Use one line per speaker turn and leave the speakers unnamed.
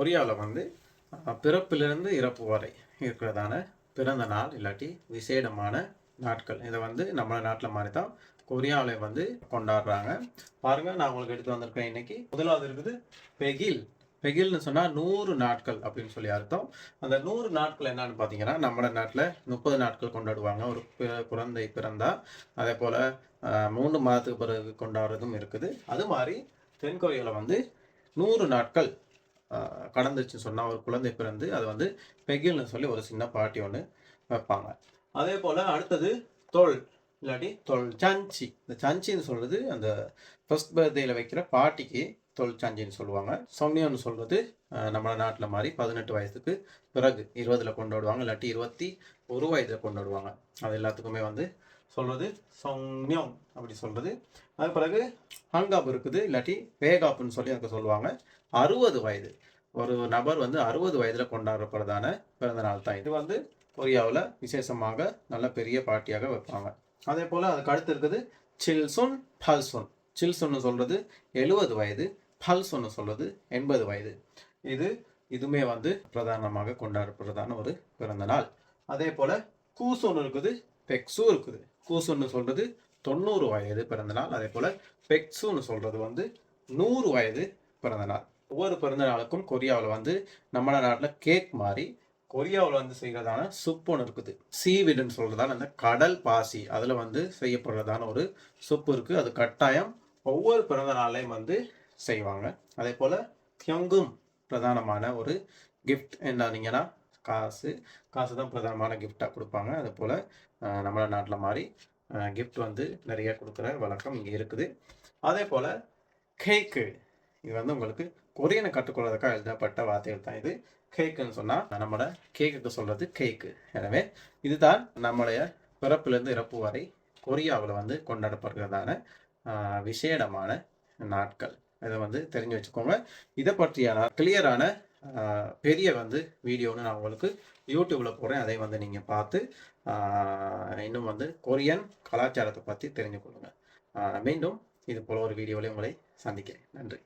கொரியாவில் வந்து பிறப்பிலிருந்து இறப்பு வரை இருக்கிறதான பிறந்த நாள் இல்லாட்டி விசேடமான நாட்கள். இதை வந்து நம்ம நாட்டில் மாதிரி தான் கொரியாவில் வந்து கொண்டாடுறாங்க. பாருங்கள், நான் உங்களுக்கு எடுத்து வந்திருக்கேன். இன்னைக்கு முதலாவது இருக்குது பெகில். பெகில்னு சொன்னால் 100 நாட்கள் அப்படின்னு சொல்லி அர்த்தம். அந்த 100 நாட்கள் என்னன்னு பார்த்தீங்கன்னா, நம்ம நாட்டில் 30 நாட்கள் கொண்டாடுவாங்க ஒரு குழந்தை பிறந்தா. அதே போல் 3 மாதத்துக்கு பிறகு கொண்டாடுறதும் இருக்குது. அது மாதிரி தென்கொரியாவில் வந்து 100 நாட்கள் கடந்துச்சுன்னு சொன்னால் ஒரு குழந்தை பிறந்து அதை வந்து பெகில்னு சொல்லி ஒரு சின்ன பார்ட்டி ஒன்று வைப்பாங்க. அதே போல் அடுத்தது தொல் இல்லாட்டி தொல் சஞ்சி. இந்த சஞ்சின்னு சொல்கிறது அந்த ஃபர்ஸ்ட் பர்த்டேயில் வைக்கிற பார்ட்டிக்கு தொல் சஞ்சின்னு சொல்லுவாங்க. சொம்னியோன்னு சொல்கிறது நம்ம நாட்டில் மாதிரி 18 வயசுக்கு பிறகு 20ல் கொண்டாடுவாங்க, இல்லாட்டி 21 வயதில் கொண்டாடுவாங்க. அது எல்லாத்துக்குமே வந்து சொல்கிறது சொங்னியோங் அப்படி சொல்கிறது. அது பிறகு ஹங்காப் இருக்குது, இல்லாட்டி வேகாப்புன்னு சொல்லி அதுக்கு சொல்லுவாங்க. 60 வயது ஒரு நபர் வந்து 60 வயதில் கொண்டாடப்படுறதான பிறந்த நாள் தான் இது. வந்து கொரியாவில் விசேஷமாக நல்ல பெரிய பார்ட்டியாக வைப்பாங்க. அதே போல் அதுக்கு அடுத்து இருக்குது சில்சுன் பல்சுன். சில்சுன்னு சொல்கிறது 70 வயது, பல்சுன்னு சொல்கிறது 80 வயது. இதுவுமே வந்து பிரதானமாக கொண்டாடப்படுறதான ஒரு பிறந்த நாள். அதே போல் கூசுன் இருக்குது, பெக்ஸு இருக்குது. கூசுன்னு சொல்கிறது 90 வயது பிறந்த நாள். அதே போல் பெக்ஸுன்னு சொல்கிறது வந்து 100 வயது பிறந்த நாள். ஒவ்வொரு பிறந்த நாளுக்கும் கொரியாவில் வந்து நம்ம நாட்டில் கேக் மாதிரி கொரியாவில் வந்து செய்கிறதான சுப்பு ஒன்று இருக்குது. சீவிடுன்னு சொல்கிறதான அந்த கடல் பாசி அதில் வந்து செய்யப்படுறதான ஒரு சுப்பு இருக்குது. அது கட்டாயம் ஒவ்வொரு பிறந்த நாளையும் வந்து செய்வாங்க. அதே போல் கியங்கும் பிரதானமான ஒரு கிஃப்ட் என்னன்னீங்கன்னா காசு தான் பிரதானமான கிஃப்டாக கொடுப்பாங்க. அதே போல் நம்ம நாட்டில் மாதிரி கிஃப்ட் வந்து நிறைய கொடுக்குற வழக்கம் இங்கே இருக்குது. அதே போல் கேக்கு, இது வந்து உங்களுக்கு கொரியனை கற்றுக்கொள்வதற்காக எழுதப்பட்ட வார்த்தைகள் தான் இது. கேக்குன்னு சொன்னால் நம்மளோட கேக்குக்கு சொல்கிறது கேக்கு. எனவே இதுதான் நம்முடைய பிறப்பிலிருந்து இறப்பு வரை கொரியாவில் வந்து கொண்டாடப்படுகிறதான விசேடமான நாட்கள். இதை வந்து தெரிஞ்சு வச்சுக்கோங்க. இதை பற்றியான கிளியரான பெரிய வந்து வீடியோன்னு நான் உங்களுக்கு யூடியூப்பில் போடுறேன். அதை வந்து நீங்கள் பார்த்து இன்னும் வந்து கொரியன் கலாச்சாரத்தை பற்றி தெரிஞ்சு கொள்ளுங்கள். மீண்டும் இது போல் ஒரு வீடியோவில் உங்களை சந்திக்கிறேன். நன்றி.